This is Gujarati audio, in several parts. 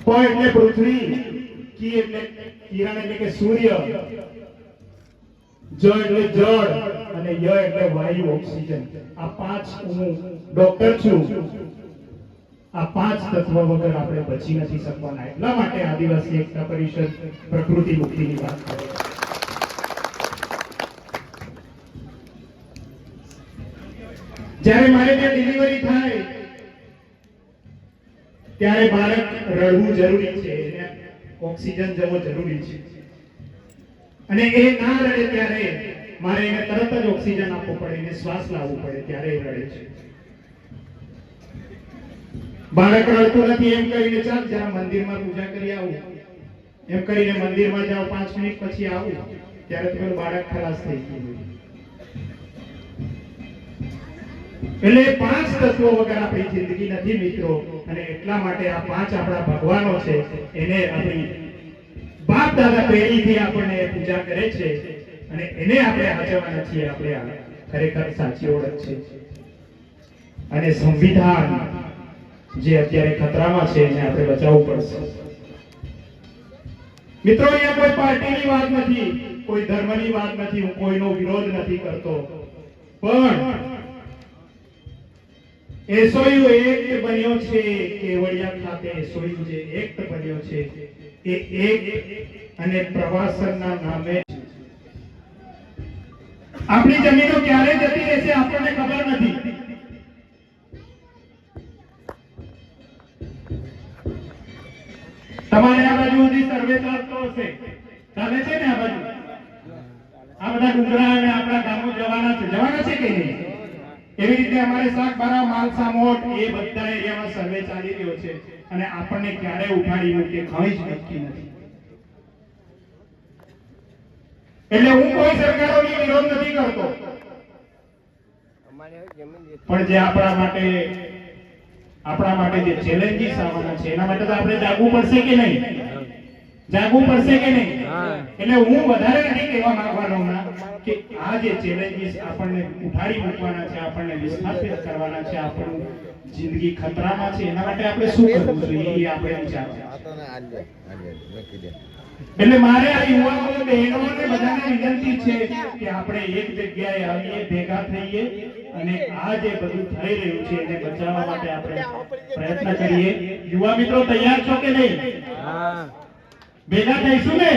પ એટલે પૃથ્વી, કી એટલે કિરણ એટલે કે સૂર્ય, જ એટલે જળ અને ય એટલે વાયુ ઓક્સિજન. આ પાંચ હું ડોક્ટર છું. આ પાંચ તત્વો વગર આપણે બચી નથી શકવાના. એટલા માટે આદિવાસી એકતા પરિષદ પ્રકૃતિ મુક્તિની વાત કરે છે. જ્યારે મારે ત્યાં ડિલિવરી થાય ત્યારે બાળક રડવું જરૂરી છે, એને ઓક્સિજન જવો જરૂરી છે, અને એ ના રડે ત્યારે મારે એને તરત જ ઓક્સિજન આપવો પડે, એને શ્વાસ લાવવો પડે, ત્યારે એ રડે છે. બાળક રડતું નથી એમ કરીને ચાલ જરા મંદિરમાં પૂજા કરી આવું, એમ કરીને મંદિરમાં જાઓ, 5 મિનિટ પછી આવું, ત્યારે તમારું બાળક ખલાસ થઈ ગયું. એટલે પાંચ તત્વો વગર આપણી જિંદગી નથી મિત્રો. અને એટલા માટે આ પાંચ આપણા ભગવાનો છે, એને આપણી બાપ દાદા પેઢીથી આપણને પૂજા કરે છે, અને એને આપણે હાચવવાના છીએ. આપણે આ ખરેખર સાચી ઓળખ છે. અને સંવિધાન જે અત્યારે ખતરામાં છે એને આપણે બચાવવું પડશે. મિત્રો, અહીંયા કોઈ પાર્ટીની વાત નથી, કોઈ ધર્મની વાત નથી, હું કોઈનો વિરોધ નથી કરતો, પણ એસઓયુ એક્ટ બન્યો છે કેવડિયા ખાતે. એસઓયુ જે એક્ટ બન્યો છે એ એક્ટ અને પ્રવાસનના નામે આપણી જમીનો ક્યારે જતી રહેશે આપણને ખબર નથી. તમારે આ બાજુ સુધી સર્વે ચાલતો હશે, ચાલે છે ને? આ બાજુ આ બધા ડુંગરા અને આપણા ગામો જવાના છે કે નહીં? એવી રીતે અમારે શાકબારા, માલસામોટ એ બધા એરિયામાં સર્વે ચાલી રહ્યો છે, અને આપણને ક્યારે ઉઠાડી મૂકે કંઈ જ નક્કી નથી. એટલે હું કોઈ સરકારોની વિરોધ નથી કરતો, પણ જે આપણા માટે જે ચેલેન્જીસ આવવાના છે એના માટે તો આપણે જાગવું પડશે કે નહીં? જાગવું પડશે કે નહીં? એટલે હું વધારે નથી કહેવા માંગવાનો કે આ જે ચેલેન્જીસ આપણને ઉઠાડી મૂકવાના છે, આપણને વિસ્થાપિત કરવાના છે, આપણું જિંદગી ખતરામાં છે, એના માટે આપણે શું કરવું જોઈએ એ આપણે વિચારવું. એટલે મારે આ યુવાનો બહેનોને બધાને વિનંતી છે કે આપણે એક જગ્યાએ આવીએ, ભેગા થઈએ, અને આ જે બધું થઈ રહ્યું છે એને બચાવવા માટે આપણે પ્રયત્ન કરીએ. યુવા મિત્રો તૈયાર છો કે નહીં? ભેગા થઈશું ને?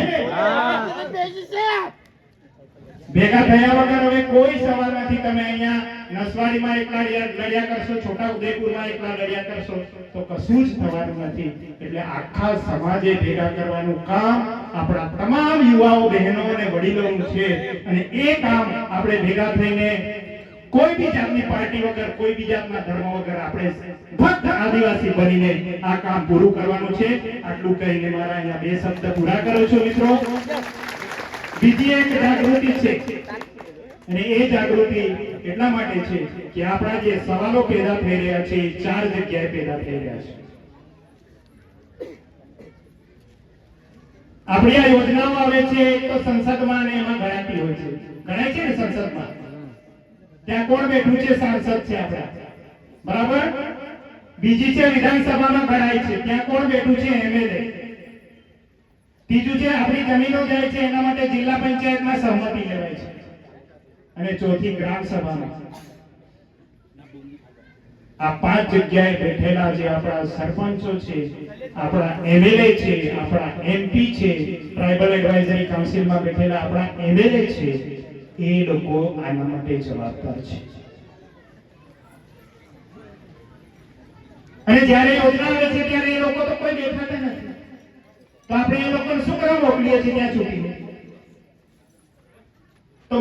ભેગા થયા વગર હવે કોઈ સવાલ નથી. તમે અહીંયા નસવાડીમાં એકલા લડ્યા કરશો, છોટા ઉદેપુરમાં એકલા લડ્યા કરશો તો કશું જ થવાનું નથી. એટલે આખા સમાજે ભેગા કરવાનું કામ આપણા તમામ યુવાઓ, બહેનો અને વડીલોનું છે, અને એ કામ આપણે ભેગા થઈને કોઈ બી જાતની પાર્ટી વગર, કોઈ બી જાતના ધર્મ વગર આપણે ફક્ત આદિવાસી બનીને આ કામ પૂરું કરવાનું છે. આટલું કહીને મારા અહીંયા 2 શબ્દ પૂરા કરું છું મિત્રો. બીજી એક જાગૃતિ છે, અને એ જાગૃતિ એટલા માટે છે કે આપણા જે સવાલો પેદા થઈ રહ્યા છે એ 4 જગ્યાએ પેદા થઈ રહ્યા છે. આપણી આ યોજનાઓ આવે છે તો સંસદમાં અને એમાં ગણાતી હોય છે, ગણાય છે ને સંસદમાં. ત્યાં કોણ બેઠું છે? સાંસદ છે આપણા, બરાબર. બીજી છે વિધાનસભામાં ગણાય છે, ત્યાં કોણ બેઠું છે? એમએલએ. ત્રીજું છે આપણી જમીનો જાય છે એના માટે જિલ્લા પંચાયતમાં સહમતિ લેવાય છે, અને ચોથી ગ્રામ સભામાં. આ 5 જગ્યાએ બેઠેલા જે આપણા સરપંચો છે, આપણા એમએલએ છે, આપણા એમપી છે, ટ્રાઇબલ એડવાઇઝરી કાઉન્સિલમાં બેઠેલા આપણા એમએલએ છે, એ લોકો આના માટે જવાબદાર છે. અને જ્યારે યોજના આવે છે ત્યારે એ લોકો તો કોઈ દેખાતા નથી, તો આપણે એ લોકોને શું કરવા મોકલીએ છીએ ત્યાં છૂટીને? તો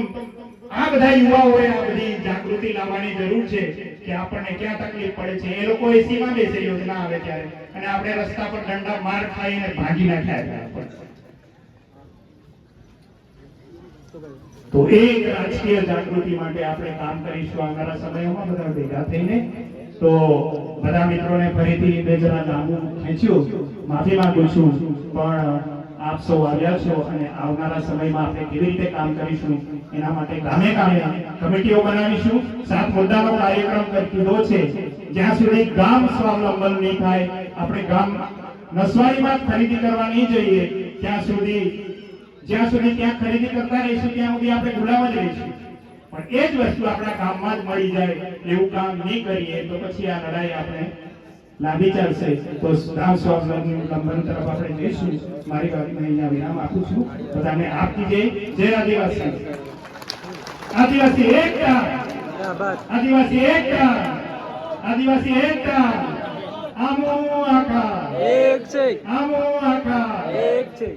આ બધા યુવાઓએ આ બધી જાગૃતિ લાવવાની જરૂર છે કે આપણને ક્યાં તકલીફ પડે છે. એ લોકો એસીમાં બેસે યોજના આવે ત્યારે, અને આપણે રસ્તા પર દંડા માર ખાઈને ભાગી નાખ્યા. તો એક રાજકીય જાગૃતિ માટે આપણે કામ કરીશું આવનારા સમયમાં બધા ભેગા થઈને. તો બધા મિત્રોને ફરીથી 2 જણા નામું ખેંચ્યું, માફી માંગુ છું, પણ આપ સૌ આવ્યા છો, અને આવનારા સમયમાં આપણે કેવી રીતે કામ કરીશું એના માટે ગામે ગામે કમિટીઓ બનાવીશું. 7 મુદ્દાનો કાર્યક્રમ કીધો છે. જ્યાં સુધી ગામ સ્વાવલંબન નહીં થાય, આપણે નસવાડીમાં ખરીદી કરવા નહીં જઈએ જ્યાં સુધી ત્યાં ખરીદી કરતા રહીશું ત્યાં સુધી આપણે ગુલામ જ રહીશું. પણ એ જ વસ્તુ આપણા ગામમાં જ મળી જાય એવું કામ નહીં કરીએ તો પછી આ લડાઈ આપણે લાંબી ચાલશે. તો ગ્રામ સ્વાવલંબન તરફ આપણે જઈશું. મારી વાતને અહીંયા વિરામ આપું છું. બધાને આપ કીજે જય આદિવાસી. આદિવાસી એકતા, આદિવાસી એકતા, આદિવાસી એકતા. આમો આકા એક છે, આમો આકા એક છે.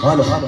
હાલો હાલો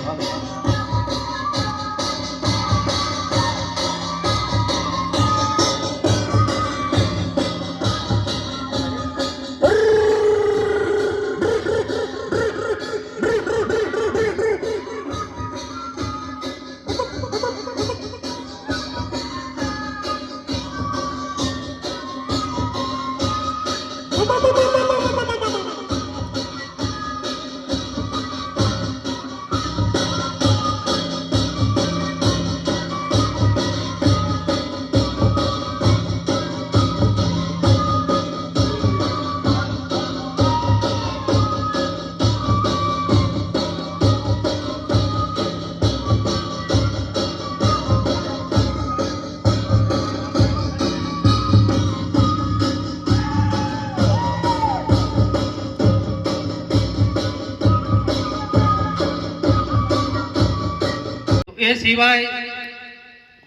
એ સિવાય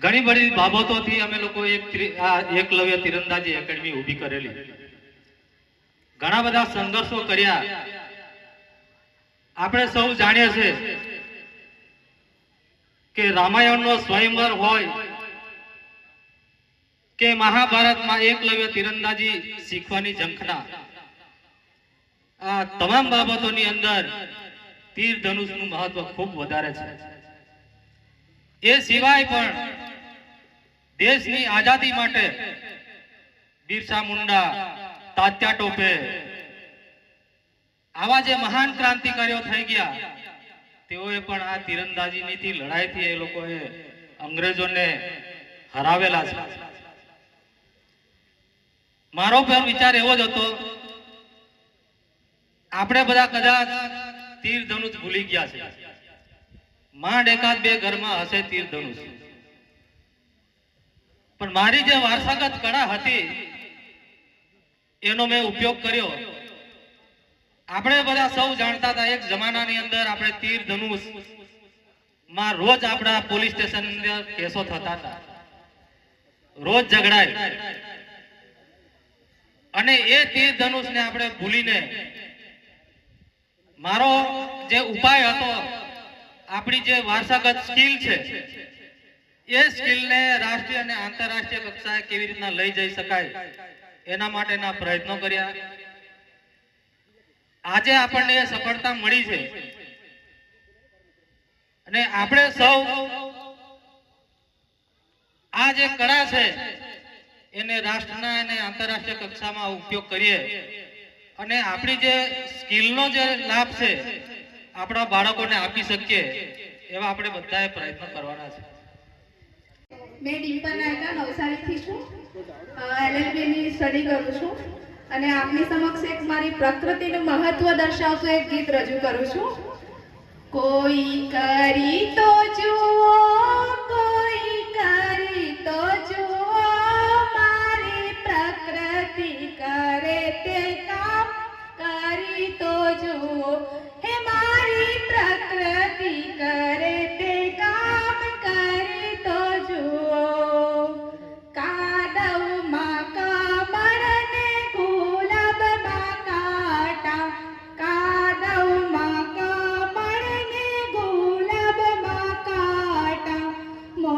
ઘણી બધી બાબતોથી અમે લોકો એકલવ્ય તીરંદાજી એકેડમી ઊભી કરેલી. ઘણા બધા સંઘર્ષો કર્યા. આપણે સૌ જાણીએ છીએ કે રામાયણનો સ્વયંવર હોય કે મહાભારતમાં એકલવ્ય તીરંદાજી શીખવાની ઝંખના, આ તમામ બાબતોની અંદર તીર ધનુષનું મહત્વ ખૂબ વધારે છે. એ સિવાય પણ દેશની આઝાદી માટે બિરસા મુંડા, તાત્યા ટોપે આવા જે મહાન ક્રાંતિકારીઓ થઈ ગયા, તેઓએ પણ આ તીરંદાજીની લડાઈથી એ લોકોએ અંગ્રેજોને હરાવેલા છે. મારો પણ વિચાર એવો જ હતો, આપણે બધા કદાચ તીર ધનુષ ભૂલી ગયા છે. માંડ એકાદ બે ઘરમાં હશે તીર ધનુષ, પણ મારી જે વારસાગત કળા હતી એનો મેં ઉપયોગ કર્યો. આપણે બધા સૌ જાણતા હતા એક જમાનાની અંદર આપણે તીર ધનુષ માં રોજ આપણા પોલીસ સ્ટેશન અંદર કેસો થતા હતા, રોજ ઝઘડાય. અને એ તીર ધનુષને આપણે ભૂલીને મારો જે ઉપાય હતો, આપણી જે વારસાગત સ્કિલ છે એ સ્કિલને રાષ્ટ્રીય અને આંતરરાષ્ટ્રીય કક્ષાએ કેવી રીતના લઈ જઈ શકાય એના માટેના પ્રયત્નો કર્યા. આજે આપણને એ સફળતા મળી છે અને આપણે સૌ આ જે કળા છે એને રાષ્ટ્રના અને આંતરરાષ્ટ્રીય કક્ષામાં ઉપયોગ કરીએ અને આપણી જે સ્કિલનો જે લાભ છે આપણા બાળકોને આપી શકીએ એવા આપણે બધાએ પ્રયત્ન કરવાના છે. મેં ડિમ્પલ નાયકા નવસારીથી છું, LLB ની સ્ટડી કરું છું અને આપની સમક્ષ એક મારી પ્રકૃતિનું મહત્વ દર્શાવતું એક ગીત રજૂ કરું છું. કોઈ કરી તો જુઓ, કોઈ કરી તો જુઓ, મારી પ્રકૃતિ કરે તે કામ કરી તો જુઓ, હે મારી પ્રકૃતિ કરે તે કામ કરી તો જુઓ. કાદવમાં કમરને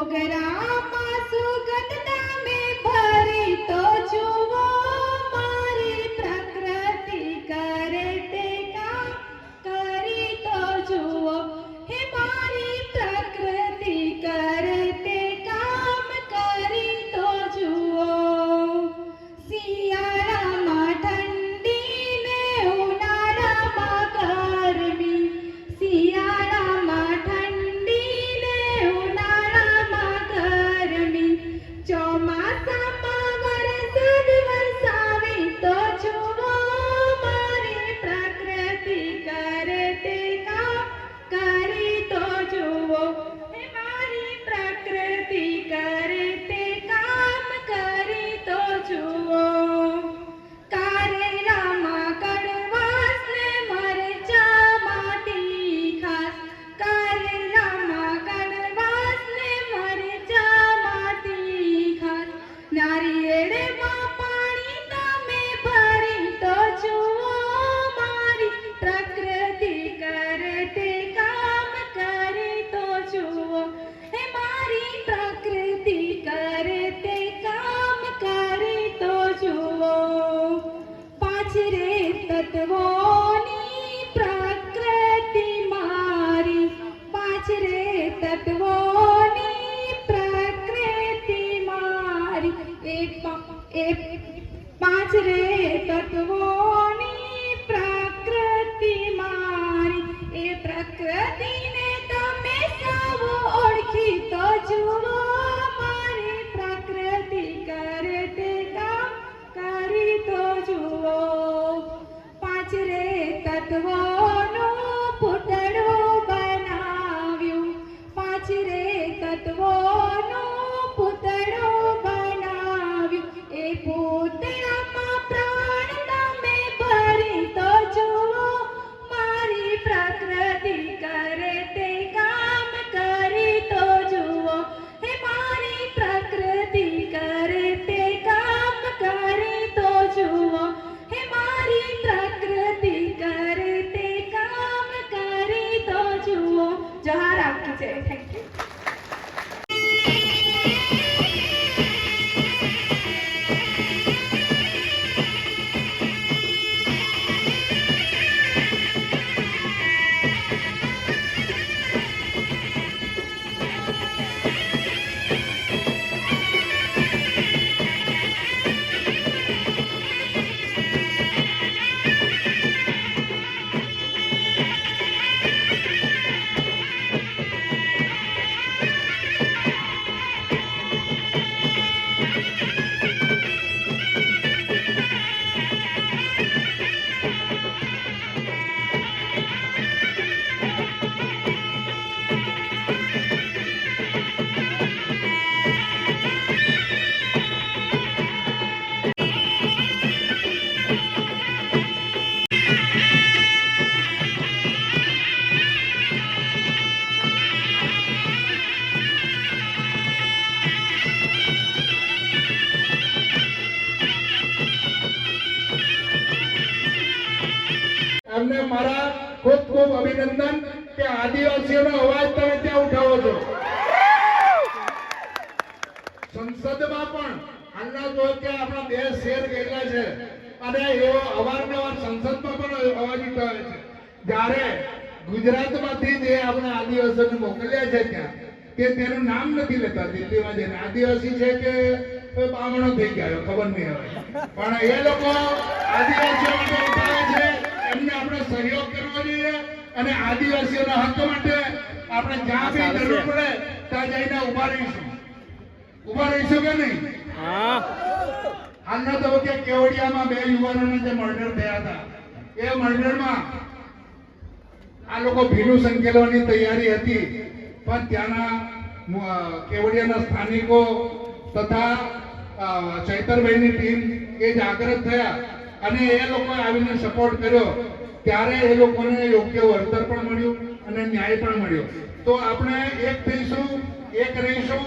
મોગરામાં સુગંધ તમે ભરી તો જુઓ મારી પ્રકૃતિ કરે તે કામ કરી તો જુઓ હે મારી પ્રકૃતિ કરે તે કામ કરી તો જુઓ શિયાળામાં ઠંડી ને ઉનાળામાં ગરમી શિયાળામાં ઠંડી ને ઉનાળામાં ગરમી ચોમાસામાં વરસાદ વરસાવે તો જુઓ મારી પ્રકૃતિ કરે તે કામ કરી તો જુઓ હે મારી પ્રકૃતિ કરે તે કામ કરી તો જુઓ કારેલામાં કડવાશ ને મરચામાં તીખાશ કારેલામાં કડવાશ ને મરચામાં તીખાશ નારિયેળમાં પાણી તમે ભરી તો જુઓ મારી પ્રકૃતિ કરે તે કામ કરી તો જુઓ હે મારી પ્રકૃતિ કરે તે કામ કરી તો જુઓ પાંચ રે તત્વોની પ્રકૃતિ મારી પાંચ રે તત્વોની પ્રકૃતિ મારી પાંચ રે તત્વોની પ્રકૃતિ મારી એ પ્રકૃતિને તમે સૌ ઓળખી તો જુઓ મારી પ્રકૃતિ કરે તે કામ કરી તો જુઓ પાંચ રે તત્વોનું પૂતળું બનાવ્યું પાંચ રે તત્વોનું પૂતળું બનાવ્યું એ પૂતળામાં પ્રાણ તમે ભરી તો જુઓ મારી પ્રકૃતિ કરે તે કામ કરી તો જુઓ હે મારી પ્રકૃતિ કરે તે કામ કરી તો જુઓ હે મારી પ્રકૃતિ કરે તે કામ કરી તો જુઓ જોહાર આપકી જય થેન્ક યુ એમને મારા ખૂબ ખૂબ અભિનંદન કે આદિવાસીઓનો અવાજ તમે ત્યાં ઉઠાવો છો સંસદમાં પણ હાલના જો કે આપણા દેશ શેર ગયેલા છે અને એવો અવારનવાર સંસદમાં પણ અવાજ ઉઠાવે છે જ્યારે ગુજરાતમાંથી જે આપણે આદિવાસીઓને મોકલ્યા છે ત્યાં તે તેનું નામ નથી લેતા દિલ્હીમાં જઈને આદિવાસી છે કે બામણો થઈ ગયા ખબર નહીં હવે પણ એ લોકો આદિવાસીઓ માટે ઉઠાવે છે એમને આપણે સહયોગ કરવો જોઈએ અને આદિવાસીઓના હક માટે આપણે જ્યાં બી જરૂર પડે ત્યાં જઈને ઉભા રહીશું કે નહીં હાલના તબક્કે કેવડિયામાં 2 યુવાનોના જે મર્ડર થયા હતા એ મર્ડરમાં આ લોકો ભીનું સંકેલવાની તૈયારી હતી પણ ત્યાંના કેવડિયાના સ્થાનિકો તથા ચૈતરભાઈની ટીમ એ જાગૃત થયા અને એ લોકોએ આવીને સપોર્ટ કર્યો ત્યારે એ લોકોને યોગ્ય વળતર પણ મળ્યું અને ન્યાય પણ મળ્યો તો આપણે એક થઈશું એક રહીશું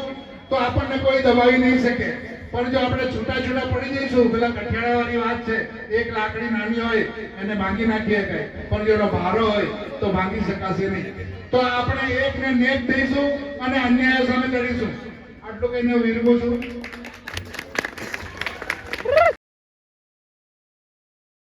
તો આપણને કોઈ દબાવી નહીં શકે પણ જો આપણે છૂટા પડી જઈશું પેલા કઠિયાવાડી વાત છે એક લાકડી નાની હોય એને ભાંગી નાખીએ કઈ પણ જો એનો ભારો હોય તો ભાંગી શકાશે નહીં તો આપણે એક ને નેક દઈશું અને અન્યાય સામે લડીશું આટલું કહીને હું વિરમું છું.